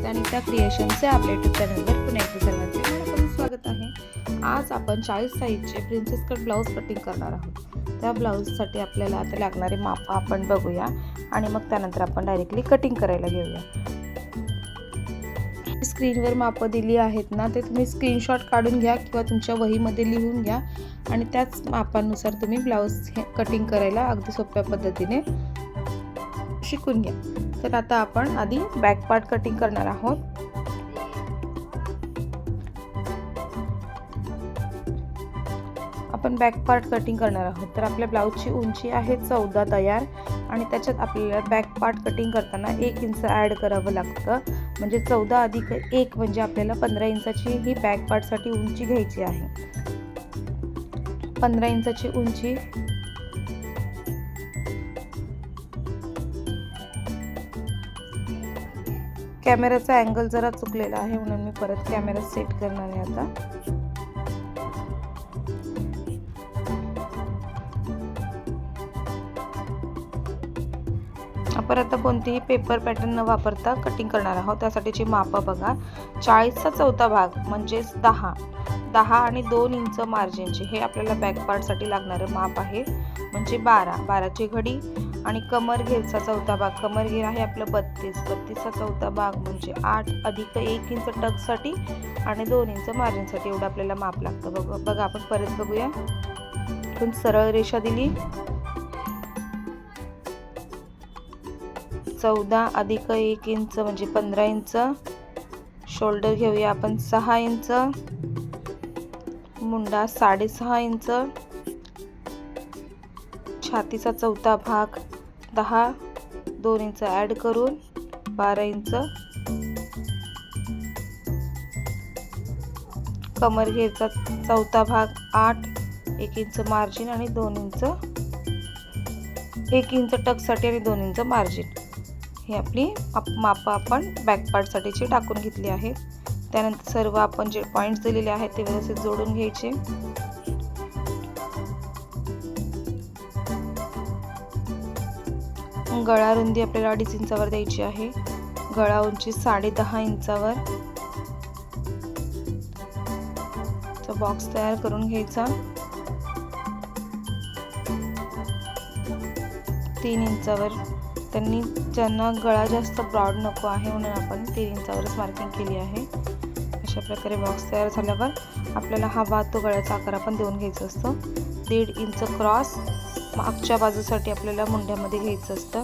स्वागत आहे अनिता क्रिएशनचे आपल्या यूट्यूब चॅनलवर पुन्हा एकदा सर्वांचे मनापासून स्वागत आहे। आज आपण 40 साईजचे प्रिन्सेस कट ब्लाउज कटिंग करणार आहोत। त्या ब्लाउजसाठी आपल्याला आता लागणारे माप आपण बघूया आणि मग त्यानंतर आपण डायरेक्टली कटिंग करायला घेऊया। स्क्रीनवर माप दिली आहेत ना, ते तुम्ही स्क्रीनशॉट काढून घ्या किंवा तुमच्या वहीमध्ये लिहून घ्या आणि त्याच मापानुसार तुम्ही ब्लाउज कटिंग करायला अगदी सोप्या पद्धतीने शिकून घ्या। तर आता आपण आधी बॅक पार्ट कटिंग करणार आहोत। आपण बॅक पार्ट कटिंग करणार आहोत। तर आपल्या ब्लाउजची उंची आहे 14 तयार आणि त्याच्यात आपल्याला बॅक पार्ट कटिंग करताना 1 इंच ॲड करावं लागतं। म्हणजे 14 अधिक 1 म्हणजे आपल्याला 15 इंचाची ही बॅक पार्टसाठी उंची घ्यायची आहे। 15 इंचाची उंची कॅमेराचा अँगल जरा चुकलेला आहे म्हणून मी परत कॅमेरा सेट करणार आहे। आता आपण आता कोणतीही पेपर पॅटर्न न वापरता कटिंग करणार आहोत। त्यासाठीची माप बघा। 40 चा चौथा भाग म्हणजे 10 आणि 2 इंच मार्जिनचे हे आपल्याला बॅक पार्ट साठी लागणारे माप आहे। म्हणजे 12 ची घडी आणि कमर घेरचा चौथा भाग, कमर घेर आहे आपलं 32 चा चौथा भाग म्हणजे 8 अधिक 1 इंच टक साठी आणि 2 इंच मार्जिन साठी एवढं आपल्याला माप लागतं। बघा आपण परत बघूया। आपण सरळ रेषा दिली, 14 अधिक 1 इंच म्हणजे 15 इंच, शोल्डर घेऊया आपण 6 इंच, मुंडा 6.5 इंच, छातीचा चौथा भाग 10, 2 इंच ॲड करून 12 इंच, कमर घेरचा चौथा भाग 8, 1 इंच मार्जिन आणि 2 इंच, 1 इंच टक साठी आणि 2 इंच मार्जिन। हे आपली माप आपण बॅक पार्ट साठीची टाकून घेतली आहे। त्यानंतर सर्व आपण जे पॉइंट्स दिलेले आहेत ते व्यवस्थित जोडून घ्यायचे। गळा रुंदी आपल्याला 2.5 इंचावर द्यायची आहे। गळा उंची 10.5 इंचावर बॉक्स तयार करून घ्यायचा। 3 इंचावर त्यांनी ज्यांना गळा जास्त ब्रॉड नको आहे म्हणून आपण 3 इंचावरच मार्किंग केली आहे। अशा प्रकारे बॉक्स तयार झाल्यावर आपल्याला हवा तो गळ्याचा आकार आपण देऊन घ्यायचा असतो। 1.5 इंच क्रॉस मागच्या बाजूसाठी आपल्याला मुंड्यामध्ये घ्यायचं असतं।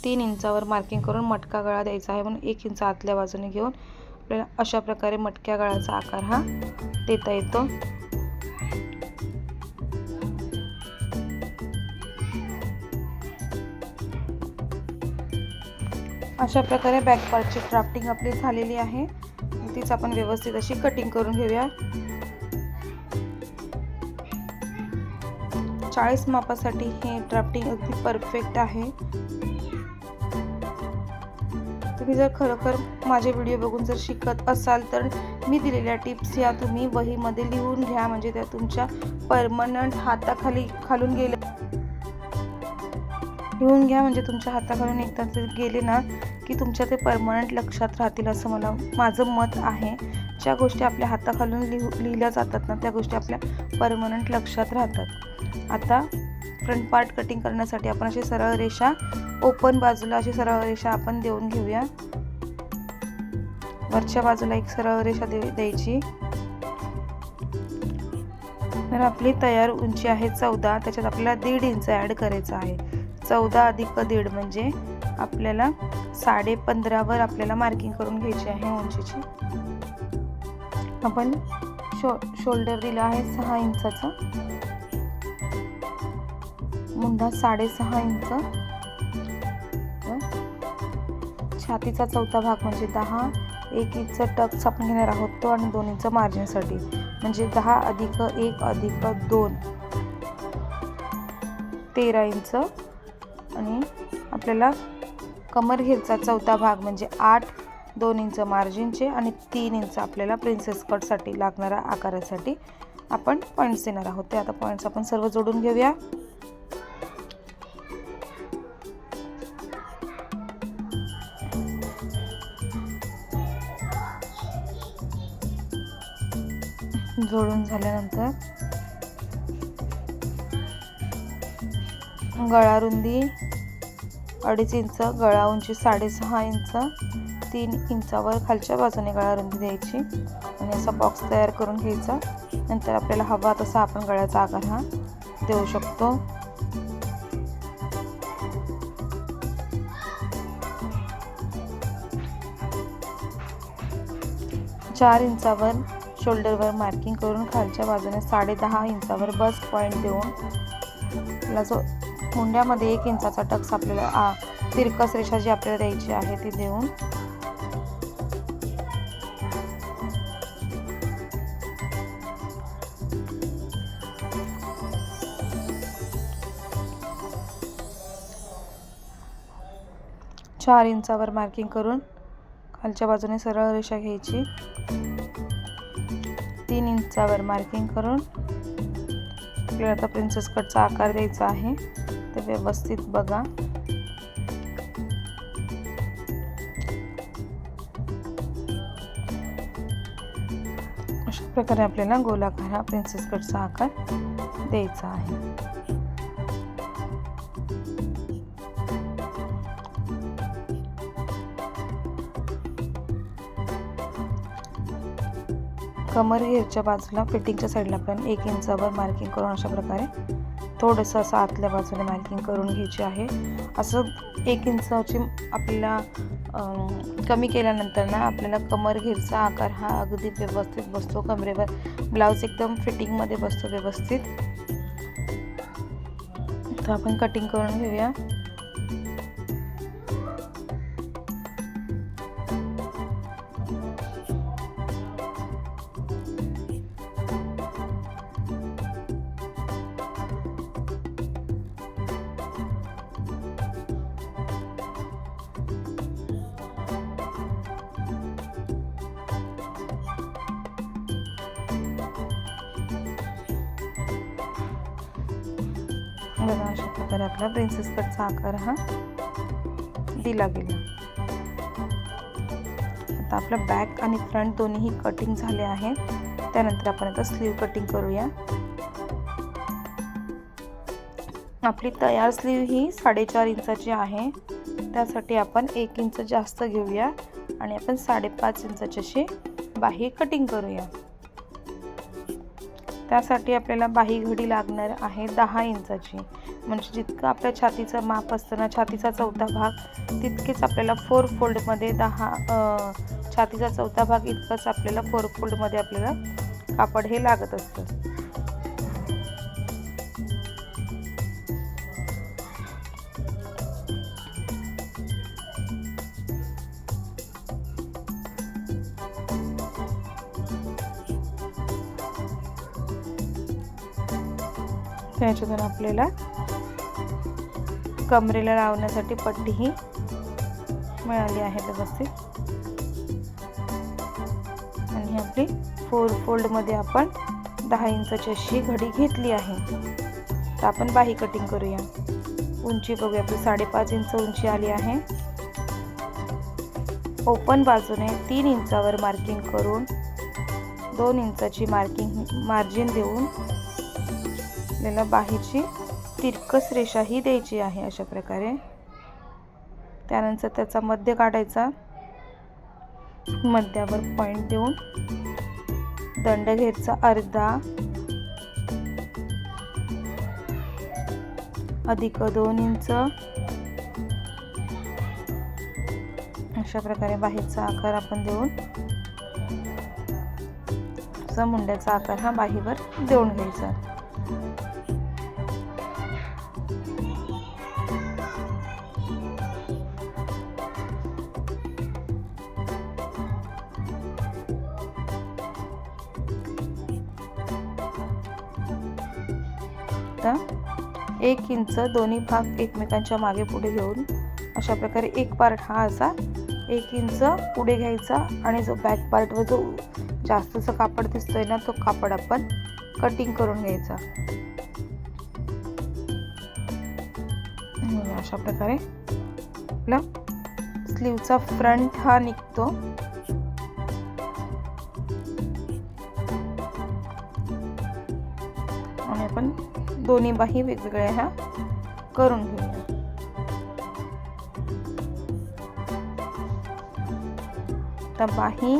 3 इंचावर मार्किंग करून मटका गळा द्यायचा आहे म्हणून 1 इंच आतल्या बाजूने घेऊन आपल्याला अशा प्रकारे मटक्या गळ्याचा आकार हा देता येतो। अशा प्रकारे बॅक पार्टची ड्राफ्टिंग आपली झालेली आहे। तीच आपण व्यवस्थित अशी कटिंग करून घेऊया। 40 मापासाठी हे ड्राफ्टिंग अगदी परफेक्ट आहे। तुम्ही जर खरोखर माझे व्हिडिओ बघून जर शिकत असाल तर मी दिलेल्या टिप्स या तुम्ही वहीमध्ये लिहून घ्या, म्हणजे त्या तुमच्या परमनंट हाताखालून तुमच्या हाताखालून एकदा जर गेले ना की तुमच्या ते परमनंट लक्षात राहतील असं माझं मत आहे। ज्या गोष्टी आपल्या हाताखालून लिहिल्या जातात ना त्या गोष्टी आपल्या परमनंट लक्षात राहतात। आता फ्रंट पार्ट कटिंग करण्यासाठी आपण अशी सरळ रेषा ओपन बाजूला अशी सरळ रेषा आपण देऊन घेऊया। वरच्या बाजूला एक सरळ रेषा द्यायची। तर आपली तयार उंची आहे 14, त्याच्यात आपल्याला 1.5 इंच ॲड करायचं आहे। 14 अधिक 1.5 म्हणजे आपल्याला 15.5 वर आपल्याला मार्किंग करून घ्यायची आहे उंचीची। आपण शोल्डर दिला आहे 6 इंचाचा, मुंडा 6.5 इंच, छातीचा चौथा भाग म्हणजे 10, 1 इंच टक्स आपण घेणार आहोत तो आणि 2 इंच मार्जिनसाठी म्हणजे 10 अधिक 1 अधिक 2 13 इंच आणि आपल्याला कमर घेरचा चौथा भाग म्हणजे 8, 2 इंच मार्जिनचे आणि 3 इंच आपल्याला प्रिन्सेस कट साठी लागणाऱ्या आकारासाठी आपण पॉइंट्स देणार आहोत। ते आता पॉइंट्स आपण सर्व जोडून घेऊया। जोडून झाल्यानंतर गळा रुंदी 2.5 इंच, गळा उंची 6.5 इंच, 3 इंचावर खालच्या बाजूने गळा रुंदी द्यायची आणि असा बॉक्स तयार करून घ्यायचा. नंतर आपल्याला हवा तसा आपण गळ्याचा आकार हा देऊ शकतो. चार इंचावर शोल्डरवर मार्किंग करून खालच्या बाजूने 10.5 इंचावर बस्ट पॉईंट देऊन जो मुंड्यामध्ये 1 इंचाचा टक्स आपल्याला तिरकस रेषा जी आपल्याला द्यायची आहे ती देऊन चार इंचावर मार्किंग करून खालच्या बाजूने सरळ रेषा घ्यायची. 3 इंचावर मार्किंग करून आपल्याला आता प्रिन्सेस कटचा आकार द्यायचा आहे. ते व्यवस्थित बघा. अशा प्रकारे आपल्याला गोलाकार हा प्रिन्सेस कटचा आकार द्यायचा आहे. कमर घेरच्या बाजूला फिटिंगच्या साईडला आपण 1 इंचावर मार्किंग करून अशा प्रकारे थोडंसं असं आतल्या बाजूने मार्किंग करून घ्यायची आहे. असं 1 इंचाची आपल्याला कमी केल्यानंतर ना आपल्याला कमर घेरचा आकार हा अगदी व्यवस्थित बसतो. कमरेवर ब्लाऊज एकदम फिटिंगमध्ये बसतो व्यवस्थित. तर आपण कटिंग करून घेऊया. बघा अशा प्रकारे आपला प्रिन्सेस कटचा आकार हा दिला गेला. आता आपला बॅक आणि फ्रंट दोन्ही कटिंग झाले आहेत. त्यानंतर आपण आता स्लीव कटिंग करूया. आपली तयार स्लीव ही 4.5 इंचाची आहे. त्यासाठी आपण 1 इंच जास्त घेऊया आणि आपण 5.5 इंचाची अशी बाही कटिंग करूया. त्यासाठी आपल्याला बाही घडी लागणार आहे 10 इंचाची. म्हणजे जितकं आपल्या छातीचं माप असतं ना, छातीचा चौथा भाग तितकेच आपल्याला 4 फोल्डमध्ये छातीचा चौथा भाग इतकंच आपल्याला 4 फोल्डमध्ये आपल्याला कापड हे लागत असतं. त्याच्यातून आपल्याला कमरेला लावण्यासाठी पट्टी ही मिळाली आहे व्यवस्थित. आणि ही आपली 4 फोल्डमध्ये आपण 10 इंचाची अशी घडी घेतली आहे. तर आपण बाही कटिंग करूया. उंची बघूया. आपली 5.5 इंच उंची आली आहे. ओपन बाजूने 3 इंचावर मार्किंग करून 2 इंचाची मार्जिन देऊन आपल्याला बाहीची तिरकस रेषा ही द्यायची आहे अशा प्रकारे. त्यानंतर त्याचा मध्य काढायचा. मध्यावर पॉइंट देऊन दंड घेरचा अर्धा अधिक 2 इंच अशा प्रकारे बाहीचा आकार आपण देऊन मुंड्याचा आकार हा बाहीवर देऊन घ्यायचा. आता 1 इंच दोन्ही भाग एकमेकांच्या मागे पुढे घेऊन अशा प्रकारे एक पार्ट हा असा 1 इंच पुढे घ्यायचा आणि जो बॅक पार्टवर जो जास्तचा कापड दिसतोय ना तो कापड आपण कटिंग करून घ्यायचा. अशा प्रकारे आपला स्लीवचा फ्रंट हा निघतो. आणि आपण दोन्ही बाही वेगवेगळ्या ह्या करून घेऊया. तर बाही,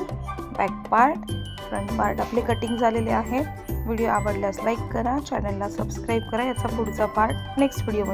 बॅक पार्ट, फ्रंट पार्ट आपले कटिंग झालेले आहेत. व्हिडिओ आवडल्यास लाईक करा, चॅनलला सबस्क्राईब करा. याचा पुढचा पार्ट नेक्स्ट व्हिडिओ